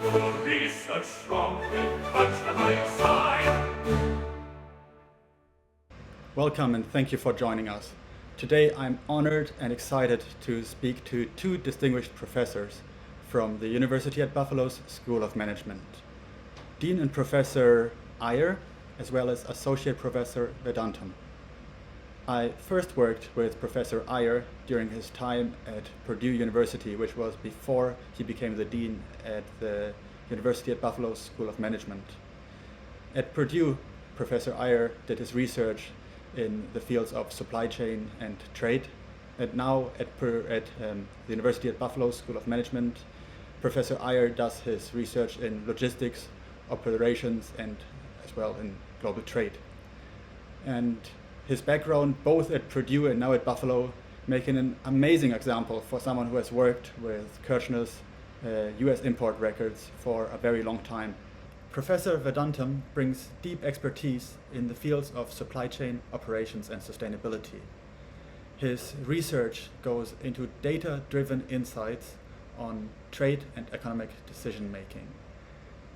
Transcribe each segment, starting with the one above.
Research strong will touch the higher side. Welcome and thank you for joining us. Today I'm honored and excited to speak to two distinguished professors from the University at Buffalo's School of Management. Dean and Professor Iyer, as well as Associate Professor Vedantam. I first worked with Professor Iyer during his time at Purdue University, which was before he became the Dean at the University at Buffalo's School of Management. At Purdue, Professor Iyer did his research in the fields of supply chain and trade. And now at the University at Buffalo School of Management, Professor Iyer does his research in logistics, operations, and as well in global trade. And his background, both at Purdue and now at Buffalo, making an amazing example for someone who has worked with Kirchner's US import records for a very long time. Professor Vedantam brings deep expertise in the fields of supply chain operations and sustainability. His research goes into data-driven insights on trade and economic decision-making.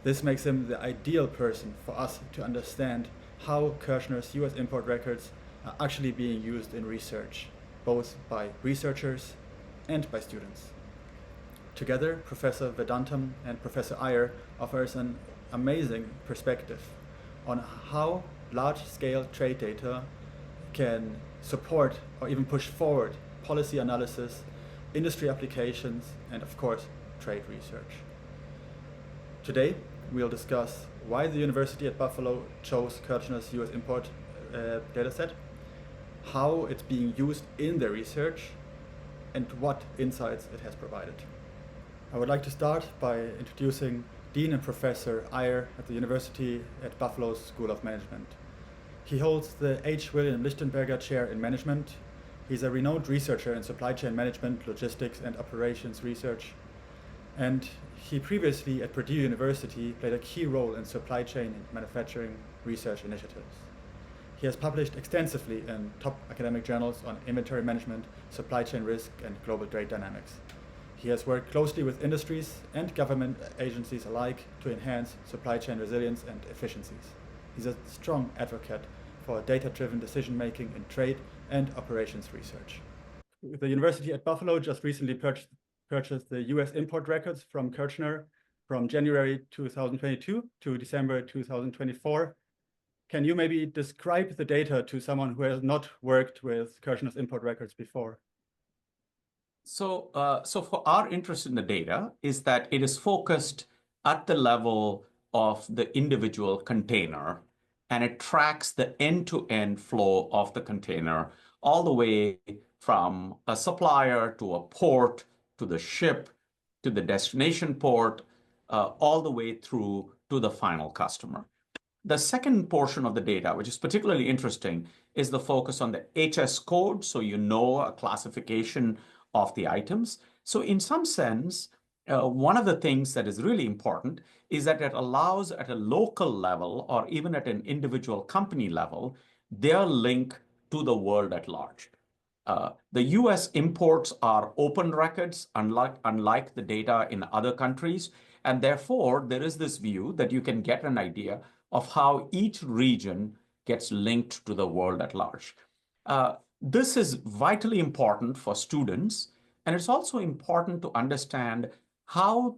This makes him the ideal person for us to understand how Kirchner's US import records are actually being used in research, both by researchers and by students. Together, Professor Vedantam and Professor Iyer offers an amazing perspective on how large-scale trade data can support or even push forward policy analysis, industry applications, and of course, trade research. Today, we'll discuss why the University at Buffalo chose Kirchner's US import dataset, how it's being used in their research, and what insights it has provided. I would like to start by introducing Dean and Professor Iyer at the University at Buffalo's School of Management. He holds the H. William Lichtenberger Chair in Management. He's a renowned researcher in supply chain management, logistics, and operations research. And he previously at Purdue University played a key role in supply chain and manufacturing research initiatives. He has published extensively in top academic journals on inventory management, supply chain risk, and global trade dynamics. He has worked closely with industries and government agencies alike to enhance supply chain resilience and efficiencies. He's a strong advocate for data-driven decision-making in trade and operations research. The University at Buffalo just recently purchased the US import records from Kirchner from January 2022 to December 2024. Can you maybe describe the data to someone who has not worked with Kirchner's import records before? So for our interest in the data is that it is focused at the level of the individual container, and it tracks the end-to-end flow of the container all the way from a supplier to a port, to the ship, to the destination port, all the way through to the final customer. The second portion of the data, which is particularly interesting, is the focus on the HS code, so you know a classification of the items. So in some sense, one of the things that is really important is that it allows at a local level or even at an individual company level, their link to the world at large. The US imports are open records, unlike the data in other countries. And therefore, there is this view that you can get an idea of how each region gets linked to the world at large. This is vitally important for students, and it's also important to understand how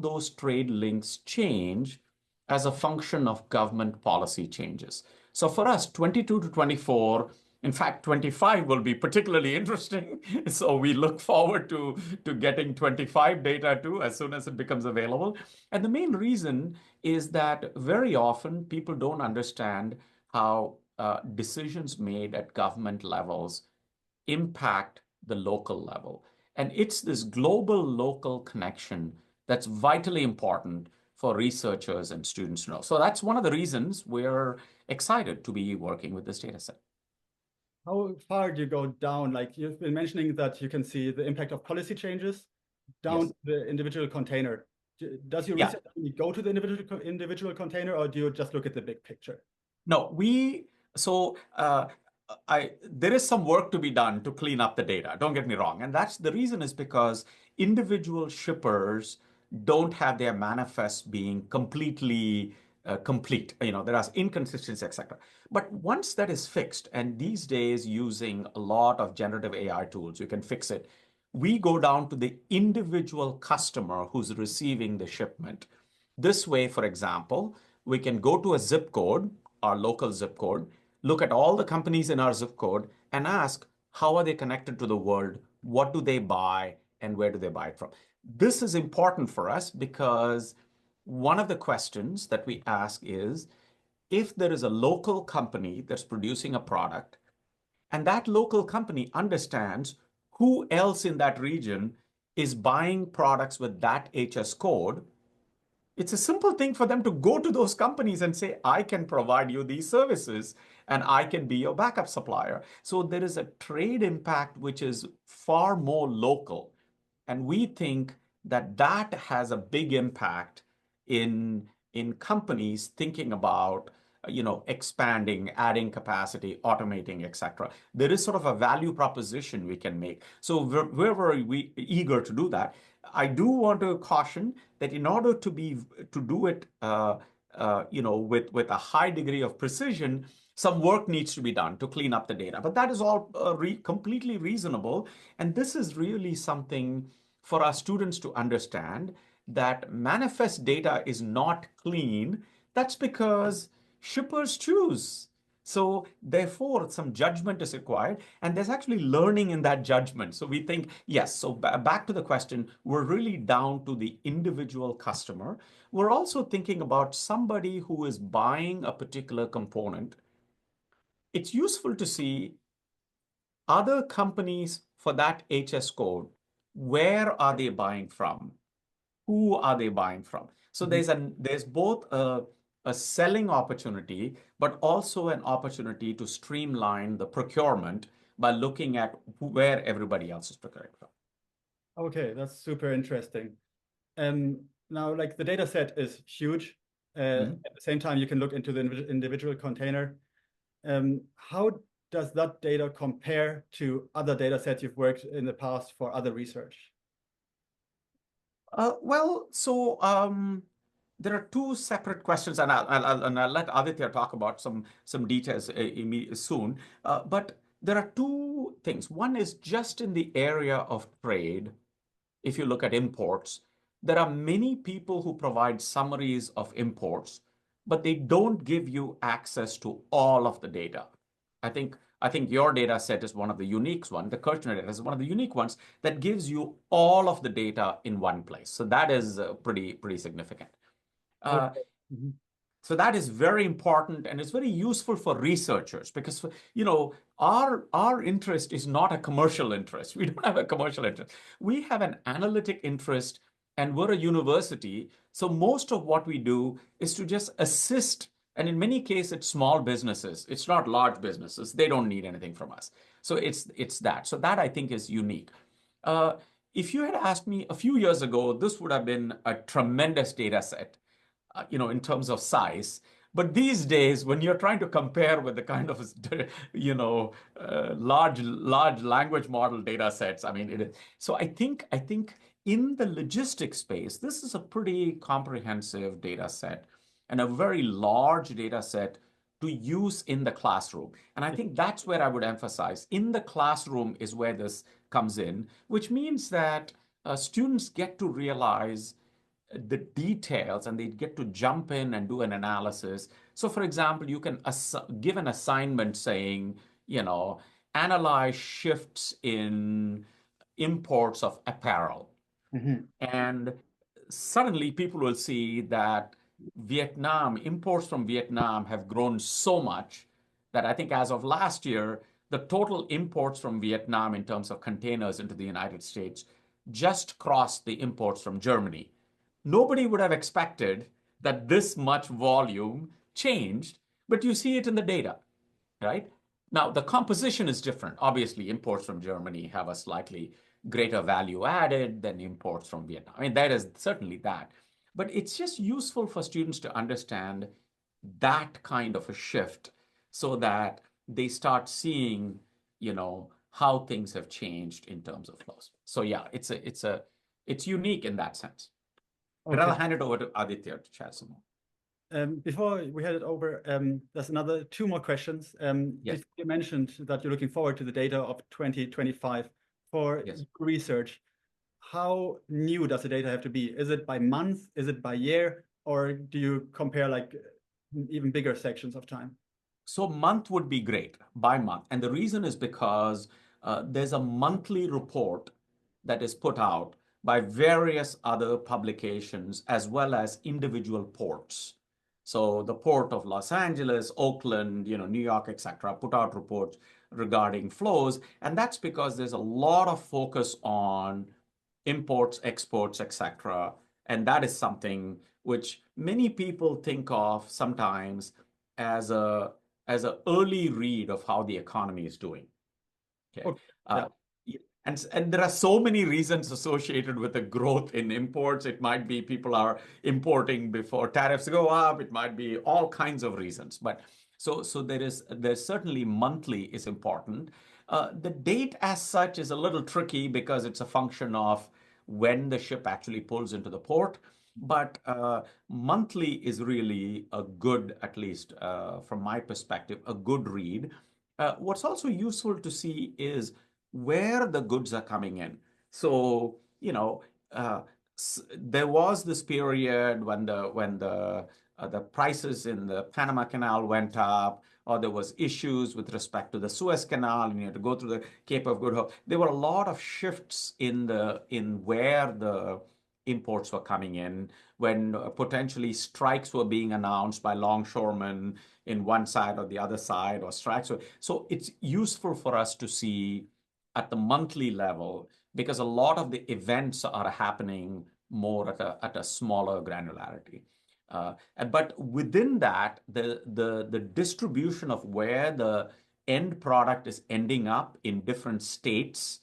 those trade links change as a function of government policy changes. So for us, 22 to 24, in fact, 25 will be particularly interesting. So we look forward to getting 25 data too as soon as it becomes available. And the main reason is that very often people don't understand how decisions made at government levels impact the local level. And it's this global-local connection that's vitally important for researchers and students to know. So that's one of the reasons we're excited to be working with this data set. How far do you go down? Like you've been mentioning that you can see the impact of policy changes down to the individual container. Does your research only go to the individual container, or do you just look at the big picture? No, there is some work to be done to clean up the data. Don't get me wrong. And the reason is because individual shippers don't have their manifest being completely complete. There are inconsistencies, etc. But once that is fixed, and these days using a lot of generative AI tools, you can fix it. We go down to the individual customer who's receiving the shipment. This way, for example, we can go to a zip code, our local zip code, look at all the companies in our zip code and ask, how are they connected to the world? What do they buy? And where do they buy it from? This is important for us because one of the questions that we ask is, if there is a local company that's producing a product, and that local company understands who else in that region is buying products with that HS code, it's a simple thing for them to go to those companies and say, I can provide you these services and I can be your backup supplier. So there is a trade impact which is far more local. And we think that that has a big impact in companies thinking about expanding, adding capacity, automating, etc. There is sort of a value proposition we can make. So we're very eager to do that. I do want to caution that in order to do it with a high degree of precision, some work needs to be done to clean up the data. But that is all completely reasonable. And this is really something for our students to understand, that manifest data is not clean. That's because shippers choose. So therefore, some judgment is required, and there's actually learning in that judgment. So we think, yes, so back to the question, we're really down to the individual customer. We're also thinking about somebody who is buying a particular component. It's useful to see other companies for that HS code. Where are they buying from? Who are they buying from? So there's both a selling opportunity, but also an opportunity to streamline the procurement by looking at where everybody else is procuring from. Okay, that's super interesting. Now, like the data set is huge. At the same time, you can look into the individual container. How does that data compare to other data sets you've worked in the past for other research? There are two separate questions, and I'll let Aditya talk about some details soon. But there are two things. One is just in the area of trade. If you look at imports, there are many people who provide summaries of imports, but they don't give you access to all of the data. I think your data set is one of the unique ones. The Kirchner data is one of the unique ones that gives you all of the data in one place. So that is pretty significant. Okay. Mm-hmm. So that is very important, and it's very useful for researchers because our interest is not a commercial interest. We don't have a commercial interest. We have an analytic interest, and we're a university. So most of what we do is to just assist. And in many cases, it's small businesses. It's not large businesses. They don't need anything from us. So it's that. So that I think is unique. If you had asked me a few years ago, this would have been a tremendous data set, in terms of size. But these days, when you're trying to compare with the kind of, large language model data sets, I mean, it is. So I think in the logistics space, this is a pretty comprehensive data set and a very large data set to use in the classroom. And I think that's where I would emphasize. In the classroom is where this comes in, which means that students get to realize the details and they get to jump in and do an analysis. So for example, you can give an assignment saying, analyze shifts in imports of apparel. Mm-hmm. And suddenly people will see that imports from Vietnam have grown so much that I think as of last year, the total imports from Vietnam in terms of containers into the United States just crossed the imports from Germany. Nobody would have expected that this much volume changed, but you see it in the data, right? Now, the composition is different. Obviously, imports from Germany have a slightly greater value added than imports from Vietnam. I mean, that is certainly that. But it's just useful for students to understand that kind of a shift so that they start seeing, how things have changed in terms of flows. So yeah, it's unique in that sense. But I'll Okay. hand it over to Aditya to chat some more. Before we head it over, there's another two more questions. Yes. You mentioned that you're looking forward to the data of 2025 for Yes. research. How new does the data have to be? Is it by month? Is it by year? Or do you compare like even bigger sections of time? So month would be great, by month. And the reason is because there's a monthly report that is put out by various other publications as well as individual ports. So the port of Los Angeles, Oakland, New York, etc., put out reports regarding flows. And that's because there's a lot of focus on imports, exports, etc. And that is something which many people think of sometimes as a early read of how the economy is doing. Okay. Okay. Uh, Yeah. and there are so many reasons associated with the growth in imports. It might be people are importing before tariffs go up. It might be all kinds of reasons. But so there's certainly monthly is important. The date as such is a little tricky because it's a function of when the ship actually pulls into the port. But monthly is really a good, at least from my perspective, a good read. What's also useful to see is where the goods are coming in. So, uh, there was this period when the prices in the Panama Canal went up, or there was issues with respect to the Suez Canal, and you had to go through the Cape of Good Hope. There were a lot of shifts in where the imports were coming in when potentially strikes were being announced by longshoremen in one side or the other side, or strikes. So it's useful for us to see at the monthly level because a lot of the events are happening more at a smaller granularity. But within that, the distribution of where the end product is ending up in different states,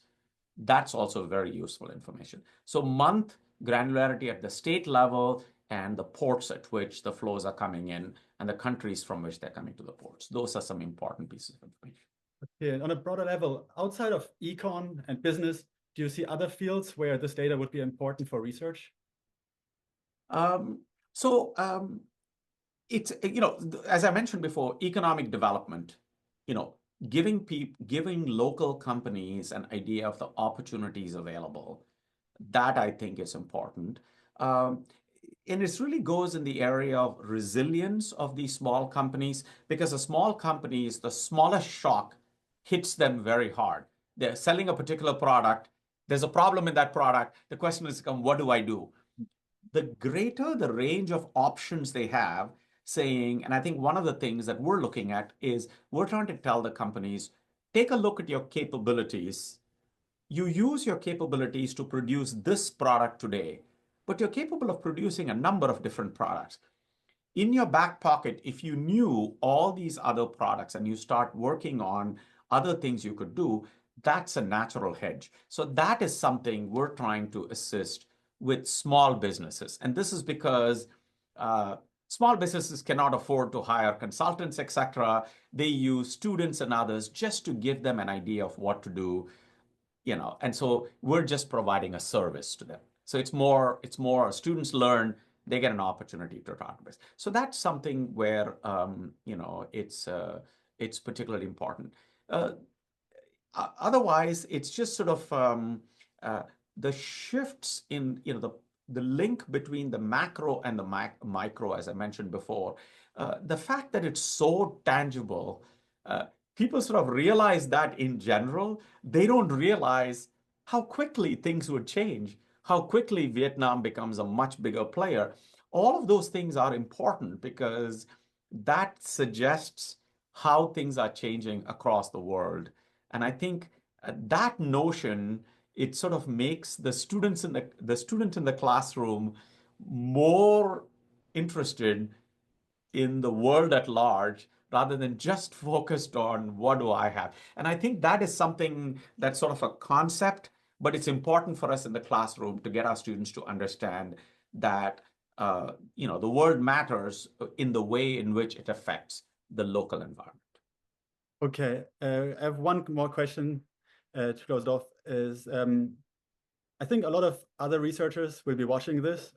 that's also very useful information. So month granularity at the state level and the ports at which the flows are coming in and the countries from which they're coming to the ports. Those are some important pieces of information. Yeah, on a broader level, outside of econ and business, do you see other fields where this data would be important for research? Um, so it's, as I mentioned before, economic development, giving local companies an idea of the opportunities available, that I think is important. Um, and it really goes in the area of resilience of these small companies because the small companies, the smallest shock hits them very hard. They're selling a particular product. There's a problem in that product. The question is, what do I do? The greater the range of options they have, saying, and I think one of the things that we're looking at is we're trying to tell the companies, take a look at your capabilities. You use your capabilities to produce this product today, but you're capable of producing a number of different products. In your back pocket, if you knew all these other products and you start working on other things you could do, that's a natural hedge. So that is something we're trying to assist with small businesses. And this is because small businesses cannot afford to hire consultants, etc. They use students and others just to give them an idea of what to do, and so we're just providing a service to them. So it's more students learn, they get an opportunity to talk about. So that's something where it's particularly important. Uh, Otherwise, it's just sort of uh, the shifts in the link between the macro and the micro, as I mentioned before. The fact that it's so tangible, people sort of realize that in general. They don't realize how quickly things would change, how quickly Vietnam becomes a much bigger player. All of those things are important because that suggests how things are changing across the world. And I think that notion, it sort of makes the student in the classroom more interested in the world at large rather than just focused on what do I have. And I think that is something that's sort of a concept, but it's important for us in the classroom to get our students to understand that the world matters in the way in which it affects the local environment. Okay, I have one more question to close it off. Is I think a lot of other researchers will be watching this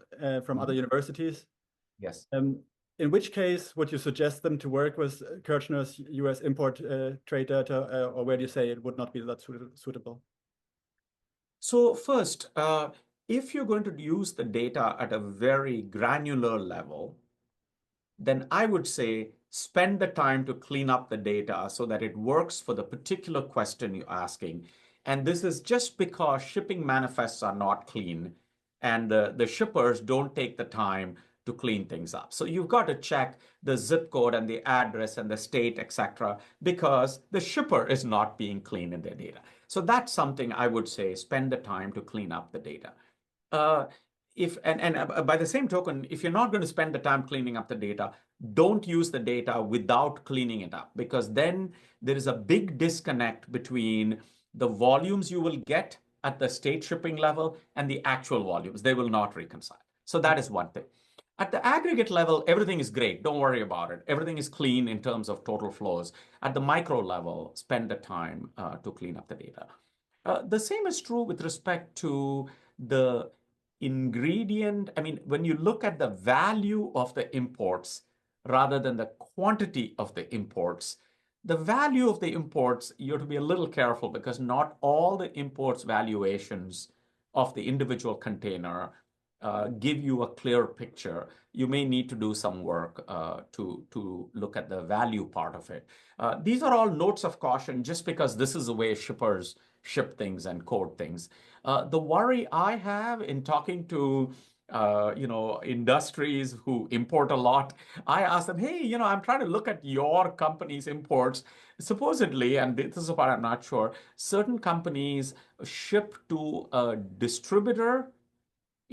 from other universities. Yes. In which case would you suggest them to work with Kirchner's US import trade data, or where do you say it would not be that suitable? So first, if you're going to use the data at a very granular level, then I would say spend the time to clean up the data so that it works for the particular question you're asking. And this is just because shipping manifests are not clean and the shippers don't take the time to clean things up. So you've got to check the zip code and the address and the state, etc., because the shipper is not being clean in their data. So that's something I would say spend the time to clean up the data. By the same token, if you're not going to spend the time cleaning up the data, don't use the data without cleaning it up, because then there is a big disconnect between the volumes you will get at the state shipping level and the actual volumes. They will not reconcile. So that is one thing. At the aggregate level, everything is great. Don't worry about it. Everything is clean in terms of total flows. At the micro level, spend the time to clean up the data. The same is true with respect to the ingredient. I mean, when you look at the value of the imports rather than the quantity of the imports, the value of the imports, you have to be a little careful because not all the imports valuations of the individual container give you a clear picture. You may need to do some work to look at the value part of it. These are all notes of caution just because this is the way shippers ship things and code things. The worry I have in talking to industries who import a lot, I ask them, hey, I'm trying to look at your company's imports. Supposedly, and this is the part I'm not sure, certain companies ship to a distributor,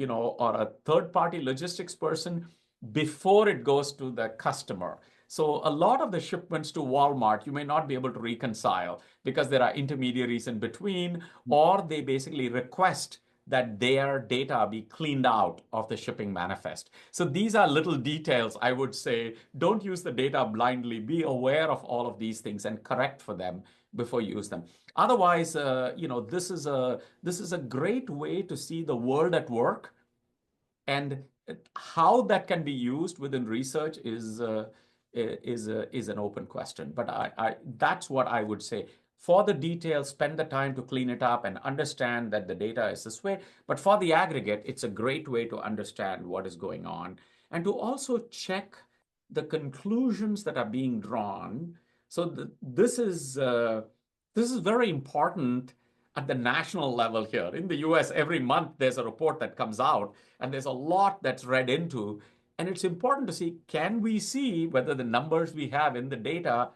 or a third-party logistics person before it goes to the customer. So a lot of the shipments to Walmart, you may not be able to reconcile because there are intermediaries in between, or they basically request that their data be cleaned out of the shipping manifest. So these are little details. I would say don't use the data blindly. Be aware of all of these things and correct for them before you use them. Otherwise, this is a great way to see the world at work, and how that can be used within research is an open question. But that's what I would say. For the details, spend the time to clean it up and understand that the data is this way. But for the aggregate, it's a great way to understand what is going on and to also check the conclusions that are being drawn. So this is very important at the national level here. In the US, every month there's a report that comes out, and there's a lot that's read into. And it's important to see, can we see whether the numbers we have in the data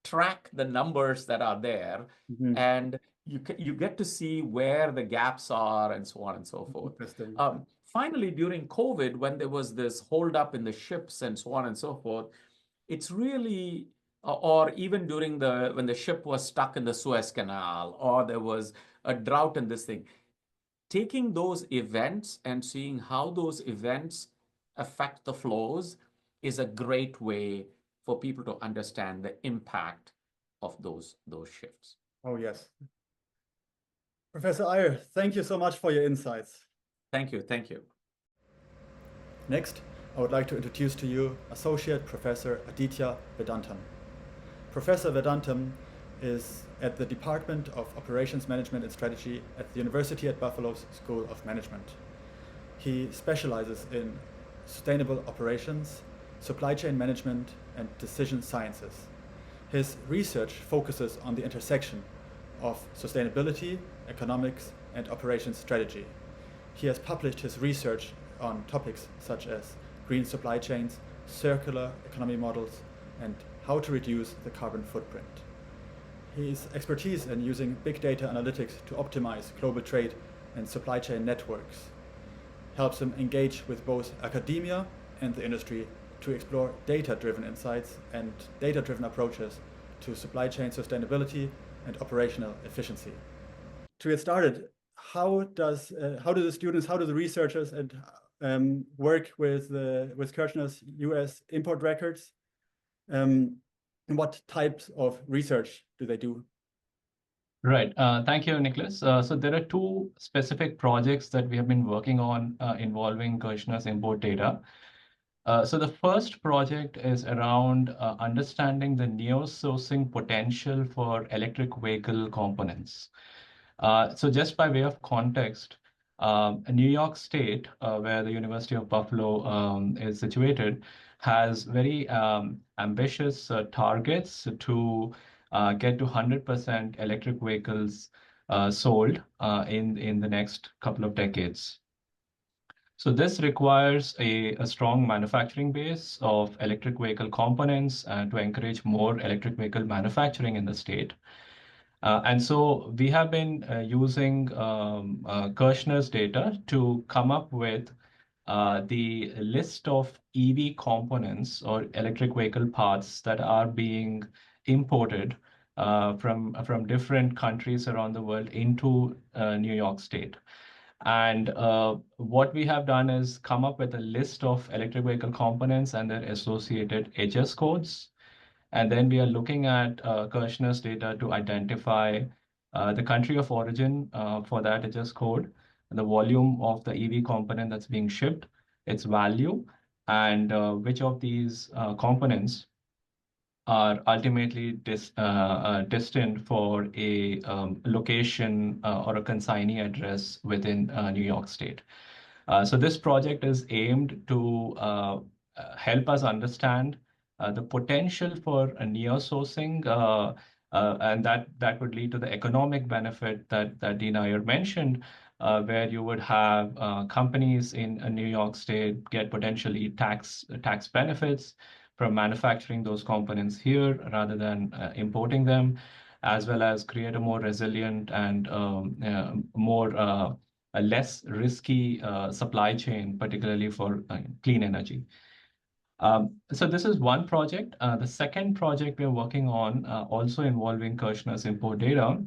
track the numbers that are there? Mm-hmm. And you get to see where the gaps are and so on and so forth. Interesting. Finally, during COVID, when there was this holdup in the ships and so on and so forth, it's really, or even during when the ship was stuck in the Suez Canal, or there was a drought in this thing, taking those events and seeing how those events affect the flows is a great way for people to understand the impact of those shifts. Oh, yes. Professor Iyer, thank you so much for your insights. Thank you. Thank you. Next, I would like to introduce to you Associate Professor Aditya Vedantam. Professor Vedantam is at the Department of Operations Management and Strategy at the University at Buffalo's School of Management. He specializes in sustainable operations, supply chain management, and decision sciences. His research focuses on the intersection of sustainability, economics, and operations strategy. He has published his research on topics such as green supply chains, circular economy models, and how to reduce the carbon footprint. His expertise in using big data analytics to optimize global trade and supply chain networks helps him engage with both academia and the industry to explore data-driven insights and data-driven approaches to supply chain sustainability and operational efficiency. To get started, how do the researchers work with Kirchner's US import records? And what types of research do they do? Right. Thank you, Nicholas. So there are two specific projects that we have been working on involving Kirchner's import data. So the first project is around understanding the neo-sourcing potential for electric vehicle components. So just by way of context, New York State, where the University of Buffalo is situated, has very ambitious targets to get to 100% electric vehicles sold in the next couple of decades. So this requires a strong manufacturing base of electric vehicle components to encourage more electric vehicle manufacturing in the state. And so we have been using Kirchner's data to come up with the list of EV components or electric vehicle parts that are being imported from different countries around the world into New York State. And what we have done is come up with a list of electric vehicle components and their associated HS codes. And then we are looking at Kirchner's data to identify the country of origin for that HS code, the volume of the EV component that's being shipped, its value, and which of these components are ultimately destined for a location or a consignee address within New York State. So this project is aimed to help us understand the potential for a neo-sourcing, and that would lead to the economic benefit that Dean Iyer mentioned, where you would have companies in New York State get potentially tax benefits from manufacturing those components here rather than importing them, as well as create a more resilient and more a less risky supply chain, particularly for clean energy. So this is one project. The second project we're working on, also involving Kirchner's import data,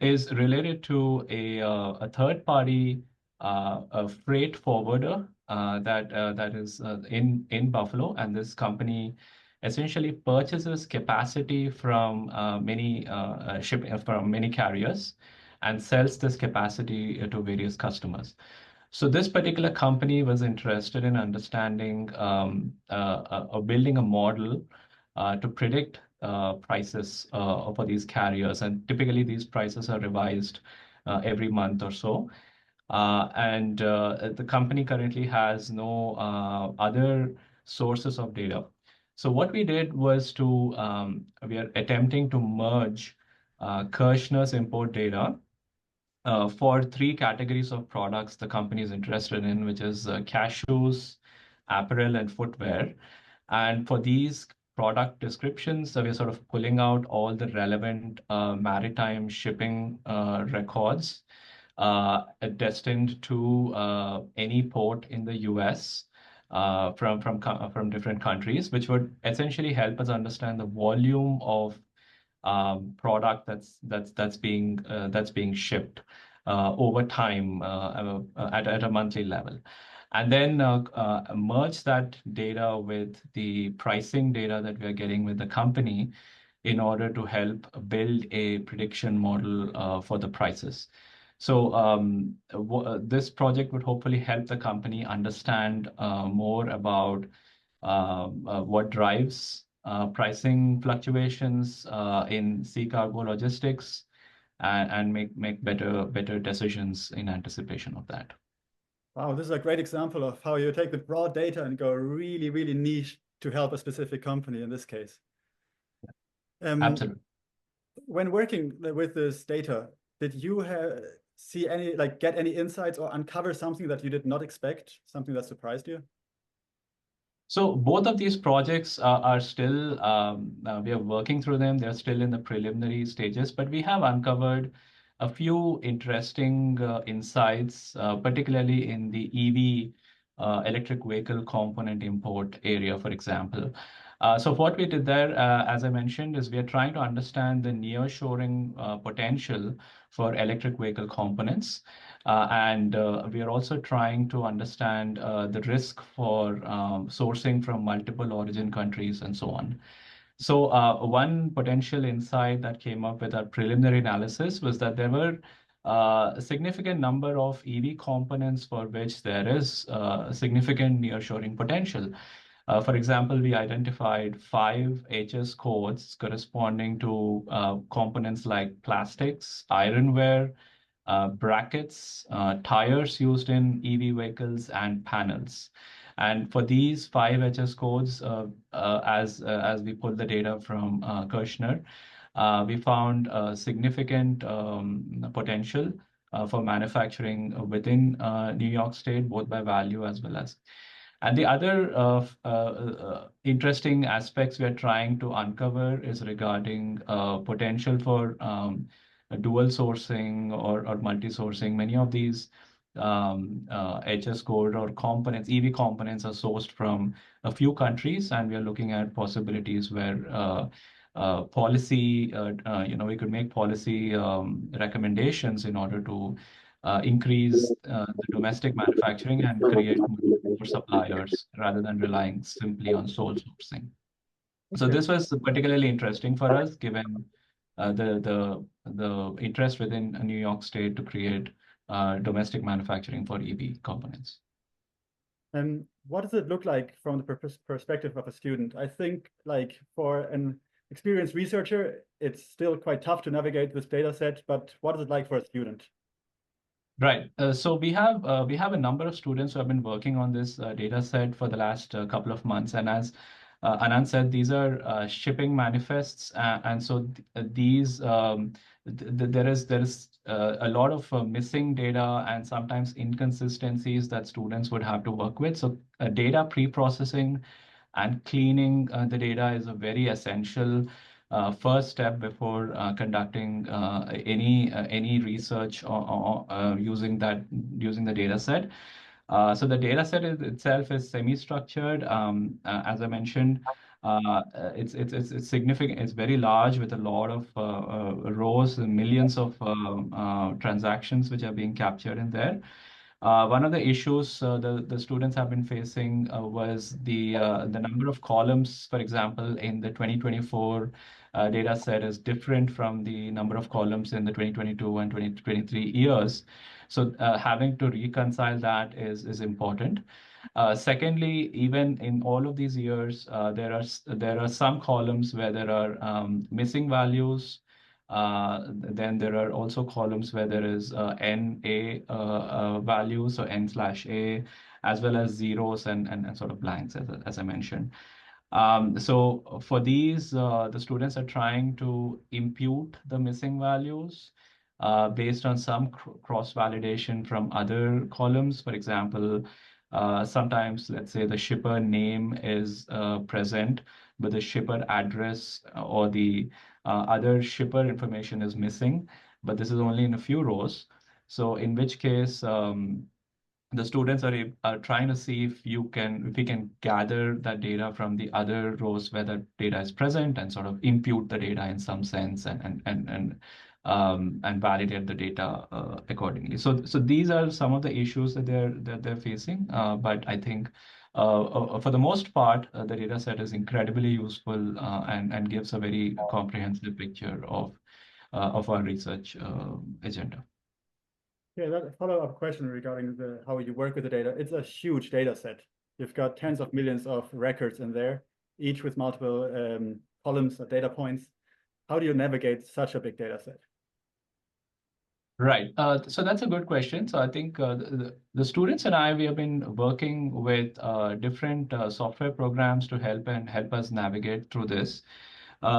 is related to a third-party a freight forwarder that is in Buffalo, and this company essentially purchases capacity from many carriers and sells this capacity to various customers. So this particular company was interested in understanding or building a model to predict prices for these carriers. And typically these prices are revised every month or so. And the company currently has no other sources of data. So what we did was we are attempting to merge Kirchner's import data for three categories of products the company is interested in, which is cashews, apparel, and footwear. And for these product descriptions, we're sort of pulling out all the relevant maritime shipping records destined to any port in the US from different countries, which would essentially help us understand the volume of product that's being shipped over time at a monthly level. And then merge that data with the pricing data that we are getting with the company in order to help build a prediction model for the prices. So this project would hopefully help the company understand more about what drives pricing fluctuations in sea cargo logistics and make better decisions in anticipation of that. Wow, this is a great example of how you take the broad data and go really, really niche to help a specific company in this case. Absolutely. When working with this data, did you see any, get any insights or uncover something that you did not expect, something that surprised you? So both of these projects are still, we are working through them. They're still in the preliminary stages, but we have uncovered a few interesting insights, particularly in the EV electric vehicle component import area, for example. So what we did there, as I mentioned, is we are trying to understand the nearshoring potential for electric vehicle components. And we are also trying to understand the risk for sourcing from multiple origin countries and so on. So one potential insight that came up with our preliminary analysis was that there were a significant number of EV components for which there is significant nearshoring potential. For example, we identified 5 HS codes corresponding to components like plastics, ironware, brackets, tires used in EV vehicles, and panels. And for these 5 HS codes, as we pulled the data from Kirchner, we found significant potential for manufacturing within New York State, both by value as well as. And the other interesting aspects we are trying to uncover is regarding potential for dual sourcing or multi-sourcing. Many of these HS code or components, EV components, are sourced from a few countries, and we are looking at possibilities where policy, we could make policy recommendations in order to increase the domestic manufacturing and create more suppliers rather than relying simply on sole sourcing. So this was particularly interesting for us, given the interest within New York State to create domestic manufacturing for EV components. And what does it look like from the perspective of a student? I think, like, for an experienced researcher, it's still quite tough to navigate this data set, but what is it like for a student? Right. So we have a number of students who have been working on this data set for the last couple of months, and as Ananth said, these are shipping manifests, and so these there is a lot of missing data and sometimes inconsistencies that students would have to work with. So data pre-processing and cleaning the data is a very essential first step before conducting any research or using the data set. So the data set itself is semi-structured. As I mentioned, it's significant. It's very large with a lot of rows and millions of transactions which are being captured in there. One of the issues the students have been facing was the number of columns, for example, in the 2024 data set is different from the number of columns in the 2022 and 2023 years. So having to reconcile that is important. Secondly, even in all of these years, there are some columns where there are missing values. Then there are also columns where there is NA value, so N/A, as well as zeros and sort of blanks, as I mentioned. So for these, the students are trying to impute the missing values based on some cross-validation from other columns. For example, sometimes, let's say, the shipper name is present, but the shipper address or the other shipper information is missing, but this is only in a few rows. So in which case, the students are trying to see if we can gather that data from the other rows where the data is present and sort of impute the data in some sense and validate the data accordingly. So these are some of the issues that they're facing. But I think for the most part, the data set is incredibly useful and gives a very comprehensive picture of our research agenda. Yeah, that follow-up question regarding how you work with the data. It's a huge data set. You've got tens of millions of records in there, each with multiple columns or data points. How do you navigate such a big data set? Right. So that's a good question. So I think the students and we have been working with different software programs to help us navigate through this.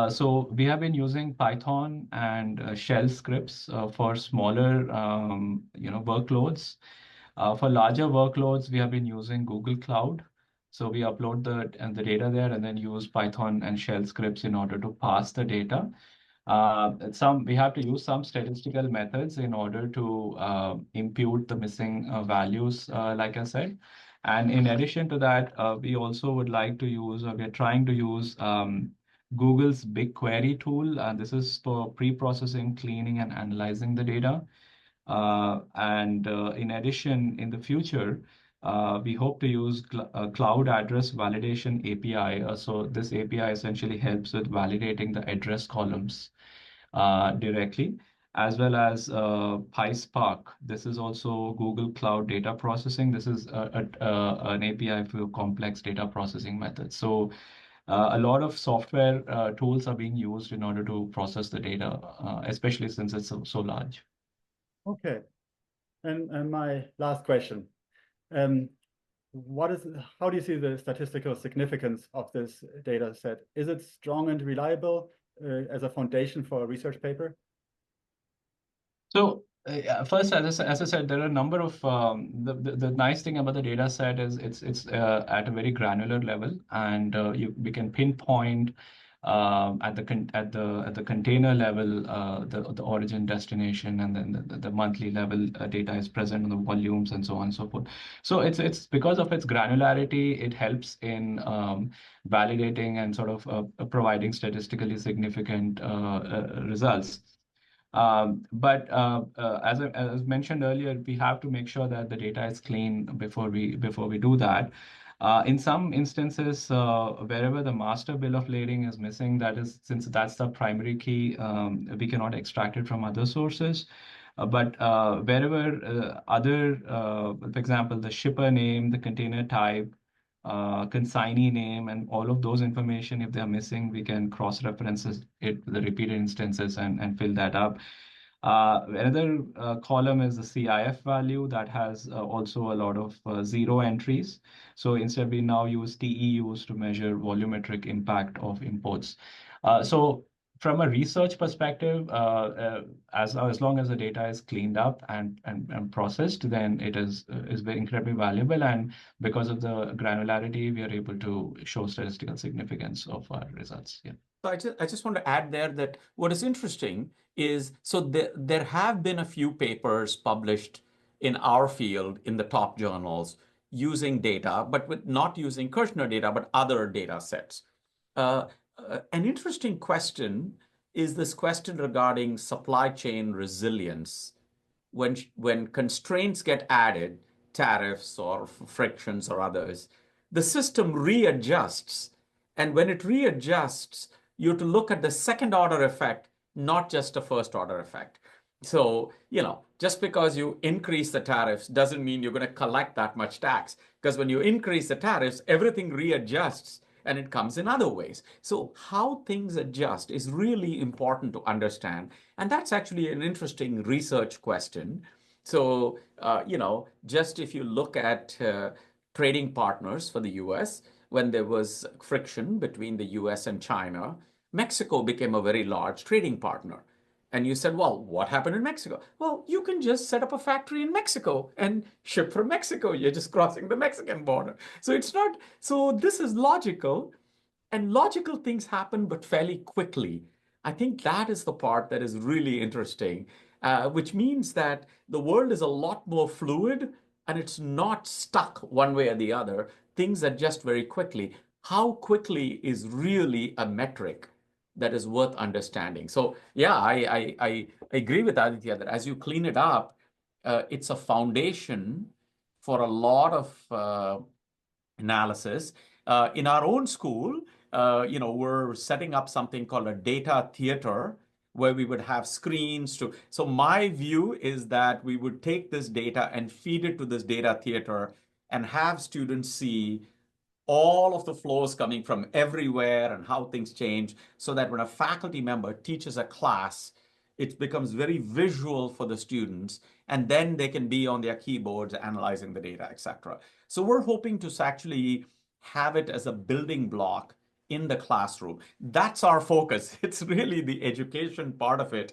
So we have been using Python and shell scripts for smaller, workloads. For larger workloads, we have been using Google Cloud. So we upload the data there and then use Python and shell scripts in order to parse the data. We have to use some statistical methods in order to impute the missing values, like I said. And in addition to that, we also would like to use, or we're trying to use Google's BigQuery tool. This is for pre-processing, cleaning, and analyzing the data. In addition, in the future, we hope to use Cloud Address Validation API. So this API essentially helps with validating the address columns directly, as well as PySpark. This is also Google Cloud Data Processing. This is an API for complex data processing methods. So a lot of software tools are being used in order to process the data, especially since it's so large. Okay. And my last question. How do you see the statistical significance of this data set? Is it strong and reliable as a foundation for a research paper? So first, as I said, there are a number of the nice thing about the data set is it's at a very granular level, and we can pinpoint at the container level the origin, destination, and then the monthly level data is present on the volumes and so on and so forth. So it's because of its granularity, it helps in validating and sort of providing statistically significant results. But as mentioned earlier, we have to make sure that the data is clean before we do that. In some instances, wherever the master bill of lading is missing, that is, since that's the primary key, we cannot extract it from other sources. But wherever for example, the shipper name, the container type, consignee name, and all of those information, if they're missing, we can cross-reference it with the repeated instances and fill that up. Another column is the CIF value that has also a lot of zero entries. So instead, we now use TEUs to measure volumetric impact of imports. So from a research perspective, as long as the data is cleaned up and processed, then it is very incredibly valuable. And because of the granularity, we are able to show statistical significance of our results. Yeah. So I just want to add there that what is interesting is, so there have been a few papers published in our field in the top journals using data, but with not using Kirchner data, but other data sets. An interesting question is this question regarding supply chain resilience. When constraints get added, tariffs or frictions or others, the system readjusts. And when it readjusts, you have to look at the second order effect, not just a first order effect. So, just because you increase the tariffs doesn't mean you're going to collect that much tax. Because when you increase the tariffs, everything readjusts and it comes in other ways. So how things adjust is really important to understand. And that's actually an interesting research question. So, just if you look at trading partners for the US, when there was friction between the US and China, Mexico became a very large trading partner. And you said, well, what happened in Mexico? Well, you can just set up a factory in Mexico and ship from Mexico. You're just crossing the Mexican border. So it's not, so this is logical, and logical things happen, but fairly quickly. I think that is the part that is really interesting, which means that the world is a lot more fluid and it's not stuck one way or the other. Things adjust very quickly. How quickly is really a metric that is worth understanding. So yeah, I agree with Aditya that as you clean it up, it's a foundation for a lot of analysis. In our own school, we're setting up something called a data theater where we would have screens to. So my view is that we would take this data and feed it to this data theater and have students see all of the flows coming from everywhere and how things change, so that when a faculty member teaches a class, it becomes very visual for the students, and then they can be on their keyboards analyzing the data, etc. So we're hoping to actually have it as a building block in the classroom. That's our focus. It's really the education part of it.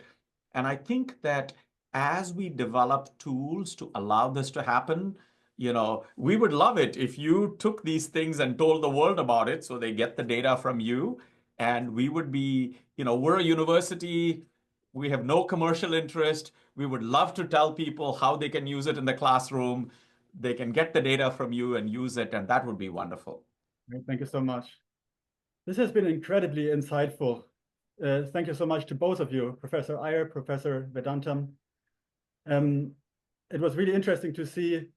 And I think that as we develop tools to allow this to happen, we would love it if you took these things and told the world about it so they get the data from you. And we would be, we're a university, we have no commercial interest. We would love to tell people how they can use it in the classroom. They can get the data from you and use it, and that would be wonderful. Thank you so much. This has been incredibly insightful. Thank you so much to both of you, Professor Iyer, Professor Vedantam. It was really interesting to see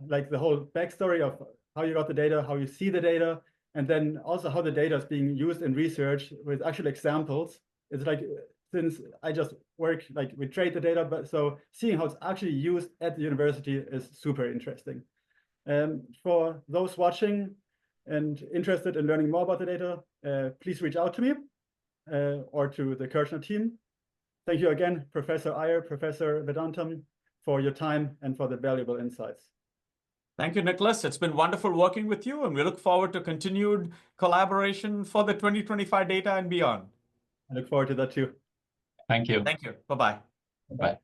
like the whole backstory of how you got the data, how you see the data, and then also how the data is being used in research with actual examples. It's like, since I just work like we trade the data, but so seeing how it's actually used at the university is super interesting. For those watching and interested in learning more about the data, please reach out to me or to the Kirchner team. Thank you again, Professor Iyer, Professor Vedantam, for your time and for the valuable insights. Thank you, Nicholas. It's been wonderful working with you, and we look forward to continued collaboration for the 2025 data and beyond. I look forward to that too. Thank you. Thank you. Bye-bye. Bye.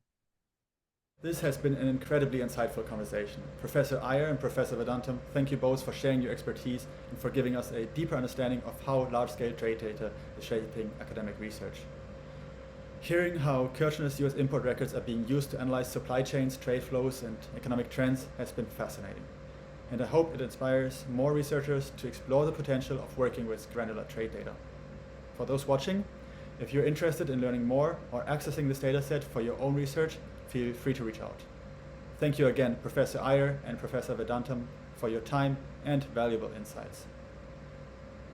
This has been an incredibly insightful conversation. Professor Iyer and Professor Vedantam, thank you both for sharing your expertise and for giving us a deeper understanding of how large-scale trade data is shaping academic research. Hearing how Kirchner's US import records are being used to analyze supply chains, trade flows, and economic trends has been fascinating. And I hope it inspires more researchers to explore the potential of working with granular trade data. For those watching, if you're interested in learning more or accessing this dataset for your own research, feel free to reach out. Thank you again, Professor Iyer and Professor Vedantam, for your time and valuable insights.